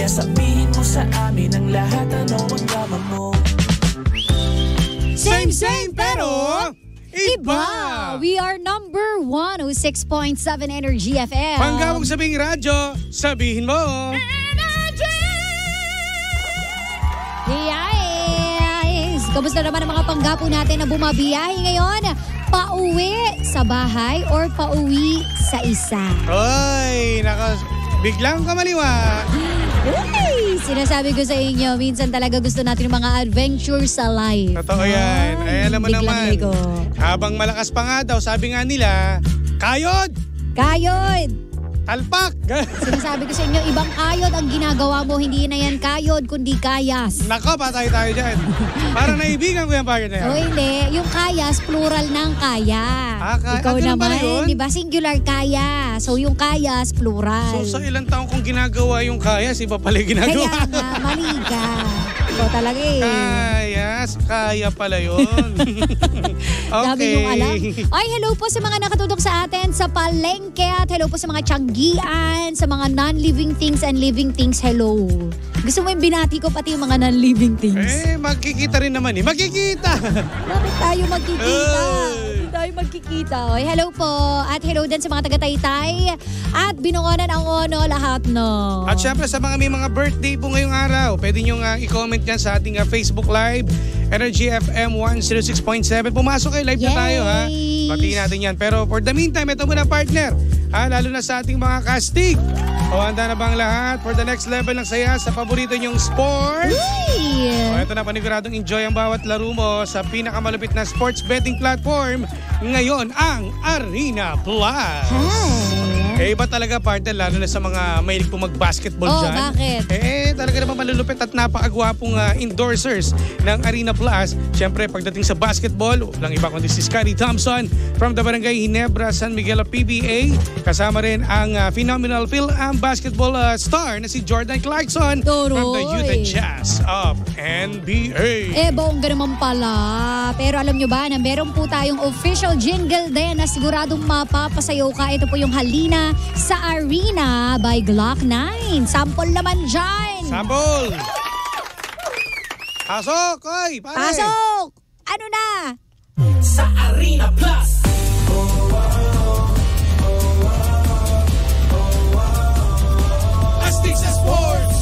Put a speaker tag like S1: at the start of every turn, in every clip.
S1: Kaya sabihin mo sa amin ang lahat, ano ang yaman mo.
S2: Same pero iba.
S3: We are number 106.7 Energy FM.
S2: Panggawang sabing radyo, sabihin mo.
S3: Yes! Kamusta naman ang mga panggapo natin na bumabiyahe ngayon? Pauwi sa bahay or pauwi sa isa?
S2: Oy, biglang kamaliwa.
S3: Uy! Sinasabi ko sa inyo, minsan talaga gusto natin yung mga adventure sa life.
S2: Totoo yan. Ay, alam mo
S3: biglang
S2: naman,
S3: ligo.
S2: habang malakas pa nga daw, sabi nga nila, kayod!
S3: Kayod!
S2: Talpak!
S3: Sinasabi ko sa inyo, ibang kayod ang ginagawa mo. Hindi na yan kayod, kundi kayas.
S2: Nako, patay tayo dyan. Parang naibigan ko yung bagay na yan.
S3: O hindi, yung kayas, plural ng kaya. Ikaw naman, di ba? Singular kaya. So yung kayas, plural.
S2: So sa ilang taong kong ginagawa yung kayas, iba pala yung ginagawa.
S3: Kaya nga, mali ka. Ikaw talaga eh.
S2: Kayas, kaya pala yun.
S3: Dami
S2: Okay.
S3: yung alam. Ay, hello po sa mga nakatutok sa atin sa palengke at hello po sa mga tiyanggian, sa mga non-living things and living things, hello. Gusto mo yung binati ko pati yung mga non-living things?
S2: Magkikita rin naman eh. Magkikita!
S3: Bakit tayo magkikita? Hindi tayo magkikita. Oy, hello po. At hello din sa mga taga-Taytay. At binungonan ang ono lahat no.
S2: At syempre sa mga may mga birthday po ngayong araw, pwede nyo i-comment yan sa ating Facebook Live, Energy FM 106.7. Pumasok kayo, live na tayo ha. Batiin natin yan. Pero for the meantime, ito muna partner. Lalo na sa ating mga casting. O handa na bang lahat for the next level ng saya sa paborito nyong sports? O ito na, paniguradong enjoy ang bawat laro mo sa pinakamalupit na sports betting platform. Ngayon ang Arena Plus. Iba talaga partner, lalo na sa mga mahilig po mag-basketball dyan.
S3: Bakit?
S2: Talaga naman malulupit at napakagwapong endorsers ng Arena Plus. Siyempre, pagdating sa basketball, walang iba kundi si Scottie Thompson from the Barangay Ginebra, San Miguel of PBA. Kasama rin ang phenomenal Phil-Am basketball star na si Jordan Clarkson from the Utah Jazz of NBA.
S3: Bongga naman pala. Pero alam nyo ba na meron po tayong official jingle din na siguradong mapapasayaw ka. Ito po yung Halina sa Arena by Glock 9. Sample naman dyan.
S2: Sample! Pasok! Oy, pare!
S3: Pasok! Ano na?
S1: Sa Arena Plus.
S2: Astig sa sports!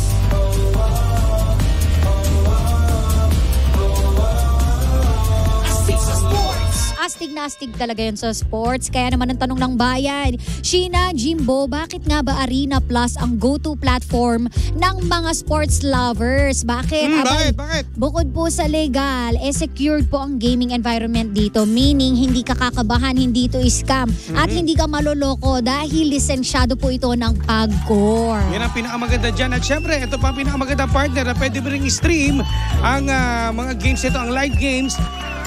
S1: Astig sa sports.
S3: Astig na astig talaga yun sa sports. Kaya naman ang tanong ng bayan, Sheena, Jimbo, bakit nga ba Arena Plus ang go-to platform ng mga sports lovers? Bakit?
S2: Bakit?
S3: Bukod po sa legal, secured po ang gaming environment dito. Meaning, hindi ka kakabahan, hindi ito scam. At hindi ka maloloko dahil lisensyado po ito ng PAGCOR.
S2: Yan ang pinakamaganda dyan. At syempre, ito pa ang pinakamaganda partner na pwede mo rin i-stream ang mga games nito, ang live games.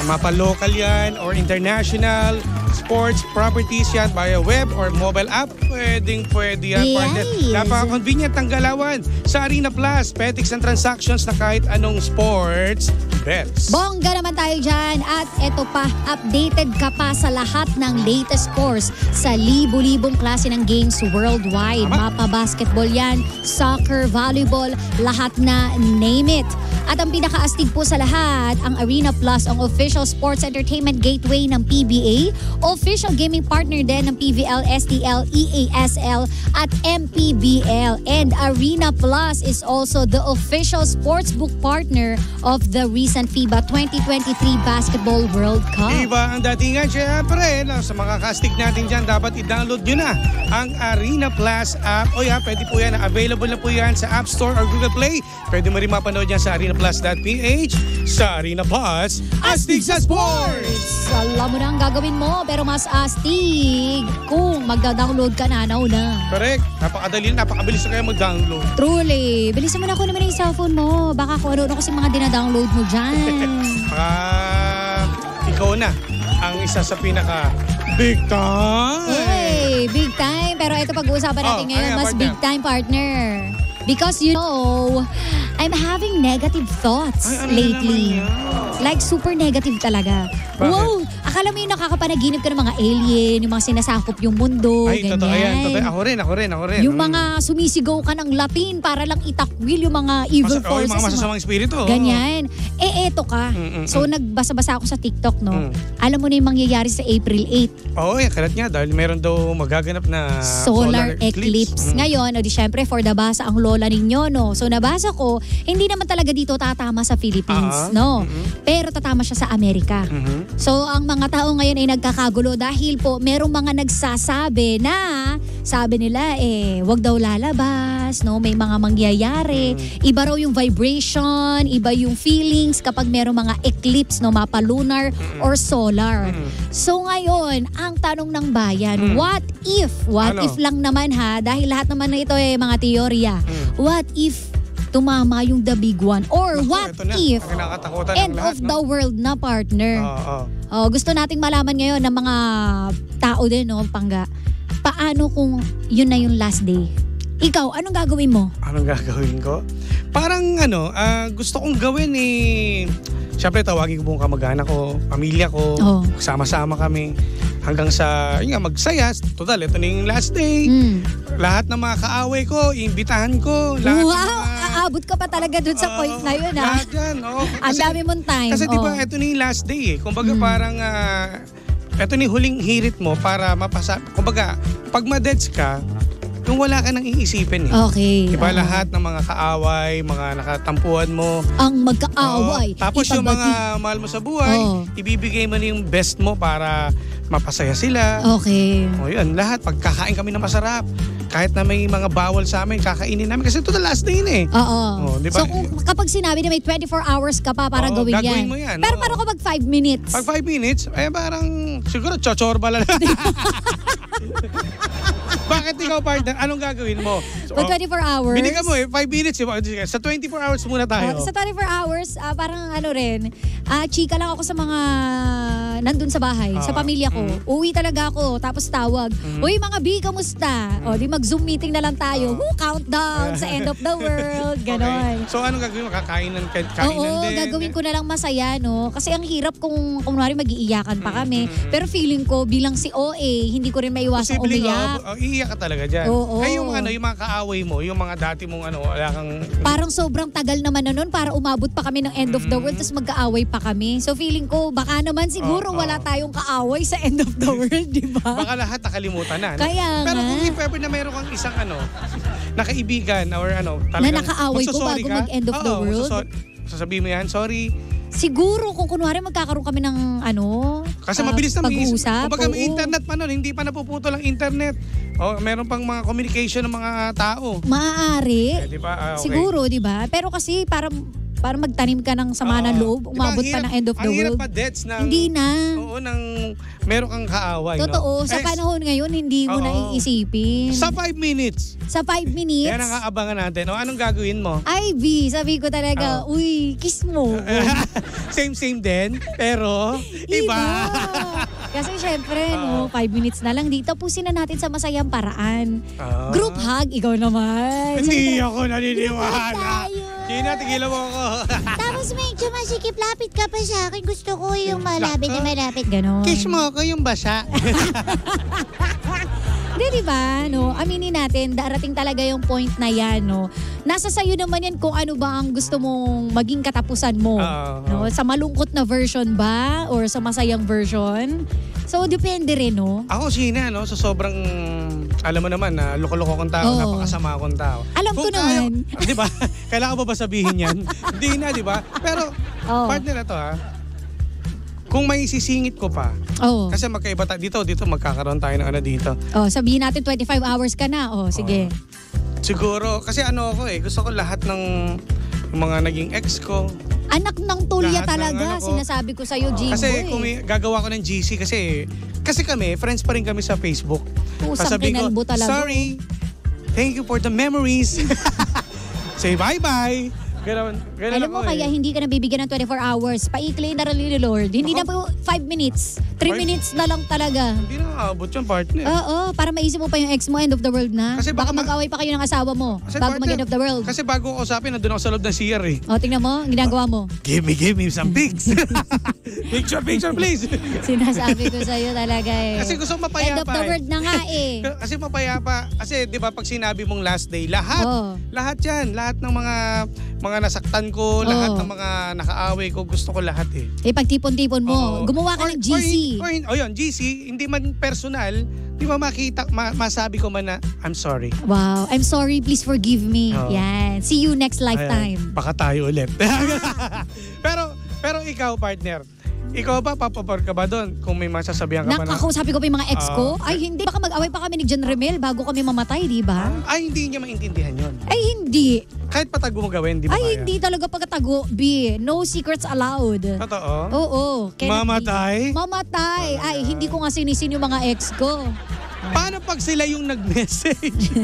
S2: Mapa-local yan or international sports properties yan via web or mobile app. Pwede yan, partner. Napaka-convenient ang galawan sa Arena Plus. Petics and transactions na kahit anong sports bets.
S3: Bongga naman tayo dyan. At eto pa, updated ka pa sa lahat ng latest scores sa libo-libong klase ng games worldwide. Mapa-basketball yan, soccer, volleyball, lahat na name it. At ang pinakaastig po sa lahat, ang Arena Plus ang official sports entertainment gateway ng PBA, official gaming partner din ng PVL, STL, EASL at MPBL. And Arena Plus is also the official sportsbook partner of the recent FIBA 2023 Basketball World Cup.
S2: Iba ang datingan, syempre. Sa mga casting natin dyan, dapat i-download nyo na ang Arena Plus app. O yan, pwede po yan. Available na po yan sa App Store or Google Play. Pwede mo rin mapanood yan sa arenaplus.ph. Sa Arena Plus, astig sa sports!
S3: Alam mo na ang gagawin mo, pero mas astig kung magda-download ka na una.
S2: Correct. Napakadali, napakabilis na kayo mag-download.
S3: Truly. Bilisan mo na ako naman yung cellphone mo. Baka kung ano kasi mga dinadownload mo dyan.
S2: Ikaw na ang isa sa pinaka big time.
S3: Hey, big time. Pero ito pag-uusapan natin ngayon, mas partner. Big time partner. Because you know, I'm having negative thoughts lately. Like, super negative talaga.
S2: Bakit?
S3: Wow! Akala mo yung nakakapanaginip ka ng mga alien, yung mga sinasakop yung mundo,
S2: Ay,
S3: ganyan.
S2: totoo yan. Totoo. Ako rin.
S3: Yung mga sumisigaw ka ng Latin para lang itakwil yung mga evil forces.
S2: Yung mga masasamang espiritu.
S3: Ganyan. Eto ka. So, nagbasa-basa ako sa TikTok, no? Alam mo na yung mangyayari sa April 8.
S2: Oo, kalat nga. Dahil meron daw magaganap na
S3: solar eclipse. Ngayon, o di syempre, for the basa ang lola ninyo, no? So, nabasa ko, hindi naman talaga dito tatama sa Philippines, no? Pero tatama siya sa Amerika. So, ang mga tao ngayon ay nagkakagulo dahil po merong mga nagsasabi na sabi nila wag daw lalabas, no? May mga mangyayari. Iba raw yung vibration, iba yung feelings kapag merong mga eclipse, no? Mapa lunar or solar. So ngayon, ang tanong ng bayan, what if lang naman ha, dahil lahat naman na ito mga teorya, what if tumama yung the big one? Or what if end of the world na partner? Gusto nating malaman ngayon ng mga tao din, no, Pangga. Paano kung yun na yung last day? Ikaw, anong gagawin mo?
S2: Anong gagawin ko? Parang gusto kong gawin siyempre tawagin ko buong kamag-anak ko, pamilya ko, sama-sama kami. Hanggang sa, magsaya. Total, ito na yung last day. Lahat ng mga kaaway ko, iimbitahan ko.
S3: Aabot ka pa talaga dun sa point na yun, ha?
S2: Lahat yan,
S3: Ang dami mong time.
S2: Kasi diba, ito na yung last day Kumbaga parang, ito na yung huling hirit mo para mapasa. Kumbaga, pag ma-deads ka, yung wala ka nang iisipin
S3: Okay.
S2: Diba lahat ng mga kaaway, mga nakatampuhan mo.
S3: Ang magkaaway.
S2: Tapos yung mga mahal mo sa buhay, ibibigay mo na yung best mo para mapasaya sila.
S3: Okay.
S2: Yun, lahat. Pagkakain kami ng masarap. Kahit na may mga bawal sa amin, kakainin namin. Kasi ito the last day na
S3: Oo.
S2: Diba?
S3: So kapag sinabi na may 24 hours ka pa para gawin
S2: gagawin
S3: yan.
S2: mo yan.
S3: Pero paano kapag 5 minutes?
S2: Pag 5 minutes, parang siguro chochorba lang. Bakit ikaw, partner? Anong gagawin mo?
S3: Pag 24 hours?
S2: Binigyan mo 5 minutes. Sa 24 hours muna tayo.
S3: Sa 24 hours, parang chika lang ako sa mga nandun sa bahay, sa pamilya ko. Uwi talaga ako, tapos tawag. Uy, mga B, kamusta? Di mag-Zoom meeting na lang tayo. Countdown sa end of the world. Ganon.
S2: Okay. So, anong gagawin mo? Kainan din?
S3: Gagawin ko na lang masaya, no? Kasi ang hirap kung kunwari mag-iiyakan pa kami. Pero feeling ko, bilang si OA, hindi ko rin maiwasang umiyak.
S2: Iiyak ka talaga dyan. Yung mga kaaway mo, yung mga dati mong wala kang...
S3: Parang sobrang tagal naman na nun para umabot pa kami ng end of the world tapos magkaaway pa kami. So feeling ko, baka naman siguro wala tayong kaaway sa end of the world, di ba?
S2: Baka lahat nakalimutan na.
S3: Kaya
S2: pero kung if ever na meron kang isang nakaibigan or talagang...
S3: Na nakaaway ko bago mag-end of the world?
S2: Sasabihin mo yan, sorry.
S3: Siguro kung kunwari magkakaroon kami ng
S2: kasi mabilis na
S3: pag-uusap.
S2: Kumbaga may internet pa nun, hindi pa napuputol ang internet. Meron pang mga communication ng mga tao.
S3: Maaari.
S2: Diba? Okay.
S3: Siguro, di ba? Pero kasi para magtanim ka ng sama ng loob, umabot pa ng end of the
S2: world. Ang hirap
S3: world.
S2: pa deaths ng...
S3: Hindi na.
S2: Oo, meron kang kaaway.
S3: Totoo. Sa panahon ngayon, hindi mo na iisipin.
S2: Sa 5 minutes.
S3: Sa 5 minutes.
S2: Yan ang aabangan natin. Anong gagawin mo?
S3: Ivy, sabi ko talaga, uy, kiss mo.
S2: Same din, pero iba.
S3: Kasi syempre, 5 minutes na lang dito. Pusin na natin sa masayang paraan. Group hug, ikaw naman.
S2: Hindi ako naniniwala. Gina, tigilan mo ako.
S4: Tapos medyo masikip, lapit ka pa sa akin. Gusto ko yung malapit na malapit.
S3: Ganon.
S2: Kiss mo ako yung basa.
S3: Hindi, diba? Aminin natin, darating talaga yung point na yan. Nasa sayo naman yan kung ano ba ang gusto mong maging katapusan mo. Sa malungkot na version ba? Or sa masayang version? So, depende rin,
S2: Ako, Gina, sa sobrang, alam mo naman, loko-loko kong tao, napakasama akong tao.
S3: Alam ko naman.
S2: Di ba? Kailangan ba sabihin yan? Hindi na, di ba? Pero, partner na to, kung may sisingit ko pa, kasi magkaiba dito magkakaroon tayo ng dito.
S3: Sabihin natin 25 hours ka na. Sige.
S2: Siguro, kasi gusto ko lahat ng mga naging ex ko.
S3: Anak ng tulya
S2: Lahat
S3: talaga, sinasabi ko sa'yo, Jimbo.
S2: Kasi kung gagawa ko ng GC, kasi kami, friends pa rin kami sa Facebook.
S3: Pusang kinalbo talaga.
S2: Sorry, thank you for the memories. Say bye-bye. Ganun
S3: Alam mo,
S2: ako
S3: kaya hindi ka nabibigyan ng 24 hours. Paikli na rin ni Lord. Hindi na po 5 minutes. 3 minutes na lang talaga.
S2: Hindi na aabot yung partner.
S3: Oo, para maisip mo pa yung ex mo, end of the world na.
S2: Kasi
S3: baka
S2: baka
S3: mag-away pa kayo ng asawa mo
S2: Kasi
S3: bago
S2: partner,
S3: mag-end of the world.
S2: Kasi bago ko usapin, nandun ako sa loob ng CR eh.
S3: O, tingnan mo, ang ginagawa mo.
S2: Give me some pics. Picture please.
S3: Sinasabi ko sa'yo talaga eh.
S2: Kasi gusto mapayapa
S3: End of the world na nga eh.
S2: Kasi mapayapa. Kasi di ba pag sinabi mong last day, lahat yan. Lahat ng mga nasaktan ko, lahat ng mga nakaaway ko, gusto ko lahat eh.
S3: Pagtipon-tipon mo,
S2: Oo.
S3: gumawa ka ng GC.
S2: Yun, GC, hindi man personal, di ba masabi ko man na, I'm sorry.
S3: Wow, I'm sorry, please forgive me.
S2: Oo.
S3: Yan. See you next lifetime.
S2: Baka tayo ulit. pero ikaw, partner, ikaw ba, papapar ka ba doon kung may masasabihan ka pa na?
S3: Nakakausapin ko pa yung mga ex ko. Ay, hindi. Baka mag-away pa kami ni John Remel bago kami mamatay, di ba?
S2: Ay, hindi niya maintindihan yun.
S3: Ay, hindi.
S2: Kahit patago mo gawin, di ba
S3: Ay,
S2: kaya?
S3: hindi talaga pagkatago. B, no secrets allowed.
S2: Totoo?
S3: Oo.
S2: Mamatay?
S3: Mamatay. Ay, hindi ko nga sinisin yung mga ex ko.
S2: Paano pag sila yung nag-message?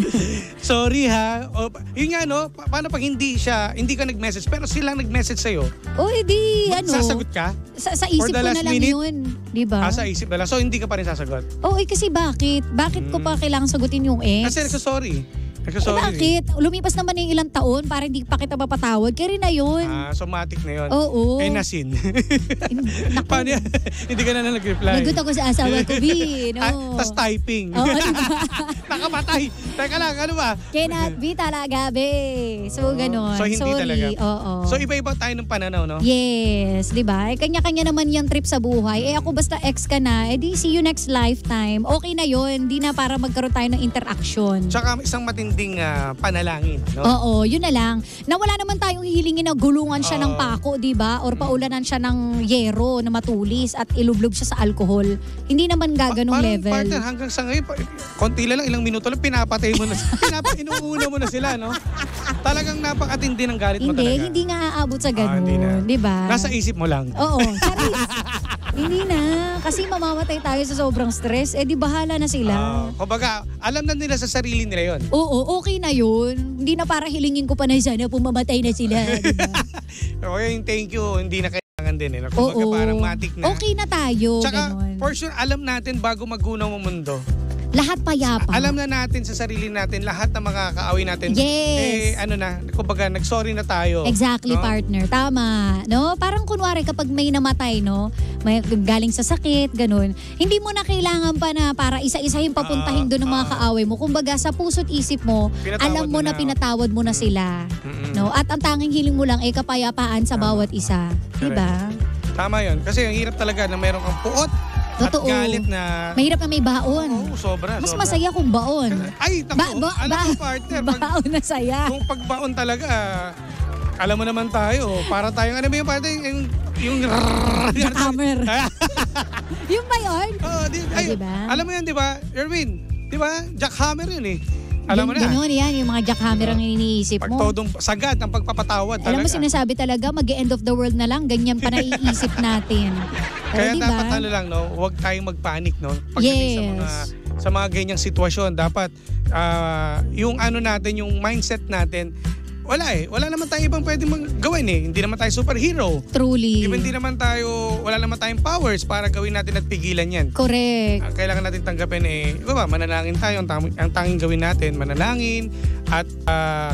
S2: Sorry ha. O, yun nga no, paano pag hindi ka nag-message pero sila nag-message sa'yo?
S3: O, edi,
S2: Sasagot ka?
S3: Sa isip ko na lang
S2: minute?
S3: yun. Di ba?
S2: Sa isip na lang. So hindi ka pa rin sasagot?
S3: Oo, kasi bakit? Bakit ko pa kailangan sagutin yung ex?
S2: Kasi nagsasorry.
S3: Bakit? Lumipas naman yung ilang taon para hindi pa kita mapatawad. Kaya rin na yun.
S2: Somatic na yun.
S3: Oo.
S2: Nasin.
S3: Naku.
S2: Paano yan? Hindi ka na nag-reply.
S3: Nagot ako sa asawa ko, B. No.
S2: Tas typing.
S3: Oo, diba?
S2: Nakamatay. Teka lang, ano ba?
S3: Cannot be talaga, be. So, ganon.
S2: So, hindi
S3: Sorry.
S2: talaga.
S3: Oo.
S2: So, iba-iba tayo ng pananaw, no?
S3: Yes, di ba? Kanya-kanya naman yung trip sa buhay. Ako basta ex ka na, edi see you next lifetime. Okay na yun. Hindi na para magkaroon tayo ng interaction.
S2: Tsaka isang matinding panalangin, no?
S3: Oo, yun na lang. Na wala naman tayong hihilingin na gulungan siya ng pako, di ba? Or paulanan siya ng yero na matulis at ilublob siya sa alcohol. Hindi naman gaganong
S2: Parang
S3: level.
S2: partner, hanggang sa ngayon, konti lang, ilang minuto lang, pinapatay mo na, inuuna mo na sila, no? Talagang napakatindi ng galit mo talaga.
S3: Hindi nga aabot sa ganun,
S2: hindi na.
S3: di ba?
S2: Nasa isip mo lang.
S3: Oo, charis. Hindi na. Kasi mamamatay tayo sa sobrang stress. Di bahala na sila.
S2: Kumbaga, alam na nila sa sarili nila yon.
S3: Oo, okay na yun. Hindi na para hilingin ko pa na sana pumamatay na sila. Diba?
S2: Okay, thank you. Hindi na kailangan din. Kumbaga, parang matik na.
S3: Okay na tayo.
S2: Tsaka,
S3: ganun.
S2: for sure, alam natin bago magunaw ang mundo.
S3: Lahat payapa.
S2: Alam na natin sa sarili natin, lahat ng mga kaaway natin.
S3: Yes.
S2: Kumbaga, nag-sorry na tayo.
S3: Exactly,
S2: no?
S3: partner. Tama. No? Parang kunwari kapag may namatay, no? May galing sa sakit, ganun. Hindi mo na kailangan pa na para isa-isahin papuntahin doon ng mga kaaway mo. Kumbaga, sa puso't isip mo,
S2: Pinatawad
S3: alam mo
S2: mo
S3: na
S2: na.
S3: pinatawad mo na sila. No? At ang tanging hiling mo lang ay kapayapaan sa bawat isa. Diba?
S2: Tama yun. Kasi ang hirap talaga na meron kang puot
S3: Totoo.
S2: at galit na...
S3: Mahirap na may baon.
S2: Oo, sobra.
S3: Mas
S2: sobra.
S3: masaya kung baon.
S2: Ay, alam mo partner,
S3: baon na saya.
S2: kung pagbaon talaga, alam mo naman tayo, para tayong, ano ba yung partner, yung
S3: Jackhammer. Yung ba yun?
S2: diba? Alam mo yan, di ba? Erwin, di ba? Jackhammer yun eh. Alam mo na.
S3: Ganun yan, yung mga jackhammer ang iniisip mo.
S2: Pagtodong sagad ang pagpapatawad talaga.
S3: Alam mo, sinasabi talaga, mag-end of the world na lang, ganyan pa naiisip natin.
S2: Kaya
S3: diba?
S2: dapat lang, no, huwag tayong magpanik, no? Pagdating sa mga ganyang sitwasyon, dapat yung ano natin, yung mindset natin, wala naman tayo ibang pwedeng gawin eh. Hindi naman tayo superhero.
S3: Truly.
S2: Hindi naman tayo, wala naman tayong powers para gawin natin at pigilan yan.
S3: Correct.
S2: Ang kailangan natin tanggapin manalangin tayo. Ang tanging gawin natin, manalangin at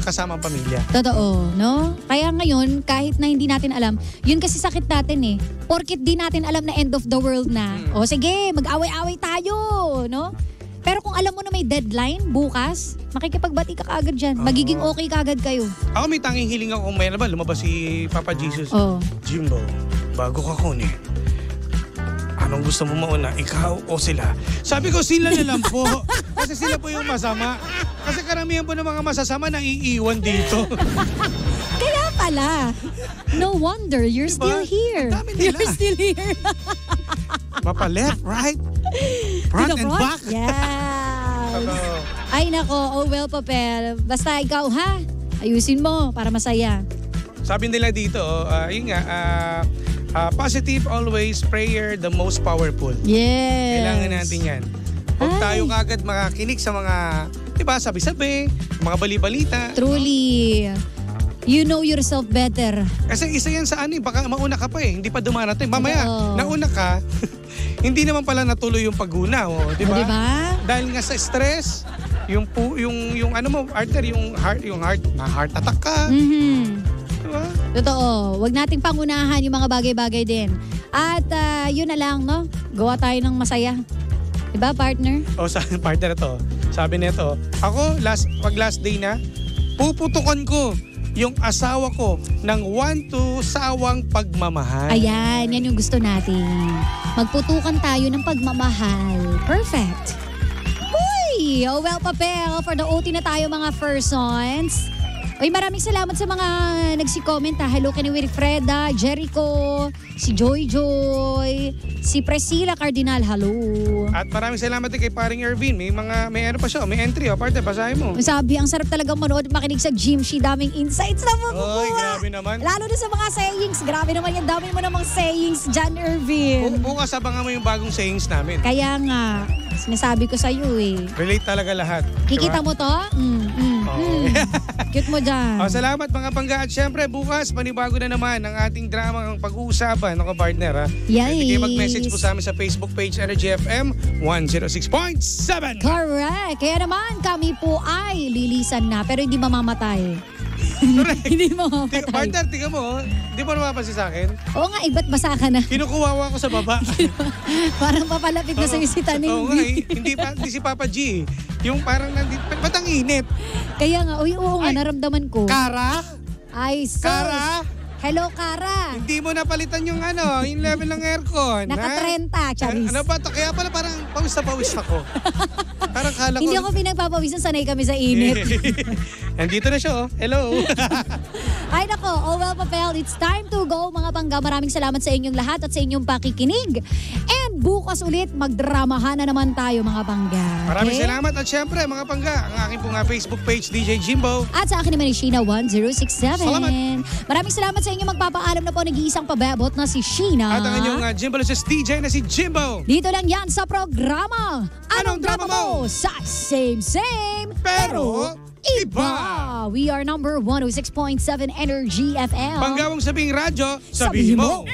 S2: kasama ang pamilya.
S3: Totoo, no? Kaya ngayon, kahit na hindi natin alam, yun kasi sakit natin eh. Porkit di natin alam na end of the world na. O sige, mag-away-away tayo, no? Pero kung alam mo na may deadline bukas, makikipagbati ka kaagad dyan. Magiging okay kaagad kayo.
S2: Ako may tanging hiling ako kung may lumabas si Papa Jesus. Jimbo, bago ka kunin, anong gusto mo mauna? Ikaw o sila? Sabi ko sila na lang po. Kasi sila po yung masama. Kasi karamihan po ng mga masasama naiiwan dito.
S3: Kaya pala. No wonder you're still here.
S2: Ang dami nila.
S3: You're still here.
S2: Papa left, right, front and back.
S3: Yes. Ay nako, oh well Papel. Basta ikaw ha, ayusin mo para masaya.
S2: Sabi nila dito, yun nga, positive always, prayer the most powerful.
S3: Yes.
S2: Kailangan natin yan. Huwag tayo kagad makakinig sa mga, di ba, sabi-sabi, mga bali-balita.
S3: Truly. You know yourself better.
S2: Kasi isa yan sa baka mauna ka pa Hindi pa dumarating. Mamaya,
S3: Oo.
S2: nauna ka, hindi naman pala natuloy yung pag-una, di ba?
S3: O, diba?
S2: Dahil nga sa stress, yung Arthur, yung heart attack ka. Diba?
S3: Totoo. Huwag nating pangunahan yung mga bagay-bagay din. At yun na lang, no? Gawa tayo ng masaya. Diba, partner?
S2: Sa partner to, sabi nito, ako, pag last day na, puputukan ko yung asawa ko ng 1 to sawang pagmamahal.
S3: Ayan, yan yung gusto natin. Magputukan tayo ng pagmamahal. Perfect. Uy! Oh, well, papel. For the OT na tayo, mga persons. Uy, maraming salamat sa mga nagsi-comment. Hello kay Wilfreda, Jericho, si Joy, si Priscilla Cardinal. Hello.
S2: At maraming salamat din kay paring Ervin. May ano pa siya, may entry. Partner, basahin mo.
S3: Sabi, ang sarap talagang manood at makinig sa Jim Shi. Daming insights na makukuha.
S2: Oy, grabe naman.
S3: Lalo na sa mga sayings. Grabe naman yan. Dami mo namang sayings, John Ervin.
S2: Bukas abangan mo yung bagong sayings namin.
S3: Kaya nga, sinasabi ko sa iyo
S2: Relate talaga lahat.
S3: Kikita mo to? Cute mo dyan.
S2: Salamat mga pangga. At syempre, bukas, panibago na naman ang ating drama ang pag-uusapan. Ako, partner, ha?
S3: Yes.
S2: Pwede kayo mag-message po sa amin sa Facebook page, Energy FM 106.7.
S3: Correct. Kaya naman, kami po ay lilisan na, pero hindi mamamatay.
S2: Correct.
S3: Hindi mamamatay.
S2: Partner, tingnan mo, di mo napapansin sa akin?
S3: Oo nga, ba't basa ka na?
S2: Kinukuwawa ko sa baba.
S3: Parang papalapit na sa'yo si Taning.
S2: Oo nga, hindi si Papa G. Yung parang ba't ang init?
S3: Kaya nga, oo nga,
S2: Ay,
S3: naramdaman ko.
S2: Kara?
S3: Ay, sus.
S2: Kara?
S3: Hello, Kara.
S2: Hindi mo napalitan yung yung level ng aircon.
S3: Naka-30, Charis.
S2: Ano ba to? Kaya pala parang pawis na pawis ako. Parang kala ko.
S3: Hindi ako pinagpapawisan, sanay kami sa init.
S2: Nandito na siya, Hello.
S3: Ay nako, oh well, Papel, it's time to go mga pangga. Maraming salamat sa inyong lahat at sa inyong pakikinig. And bukas ulit, magdramahan na naman tayo mga pangga.
S2: Maraming salamat at syempre mga pangga, ang aking pong Facebook page, DJ Jimbo.
S3: At sa akin naman ni Sheena 1067.
S2: Salamat.
S3: Maraming salamat sa inyo. Magpapaalam na po nag-iisang pabebot na si Sheena.
S2: At ang inyong Jimbolicious DJ na si Jimbo.
S3: Dito lang yan sa programa. Anong drama mo? Sa same pero iba. We are number 106.7 Energy FM.
S2: Panggawang sabing radyo, sabihin mo.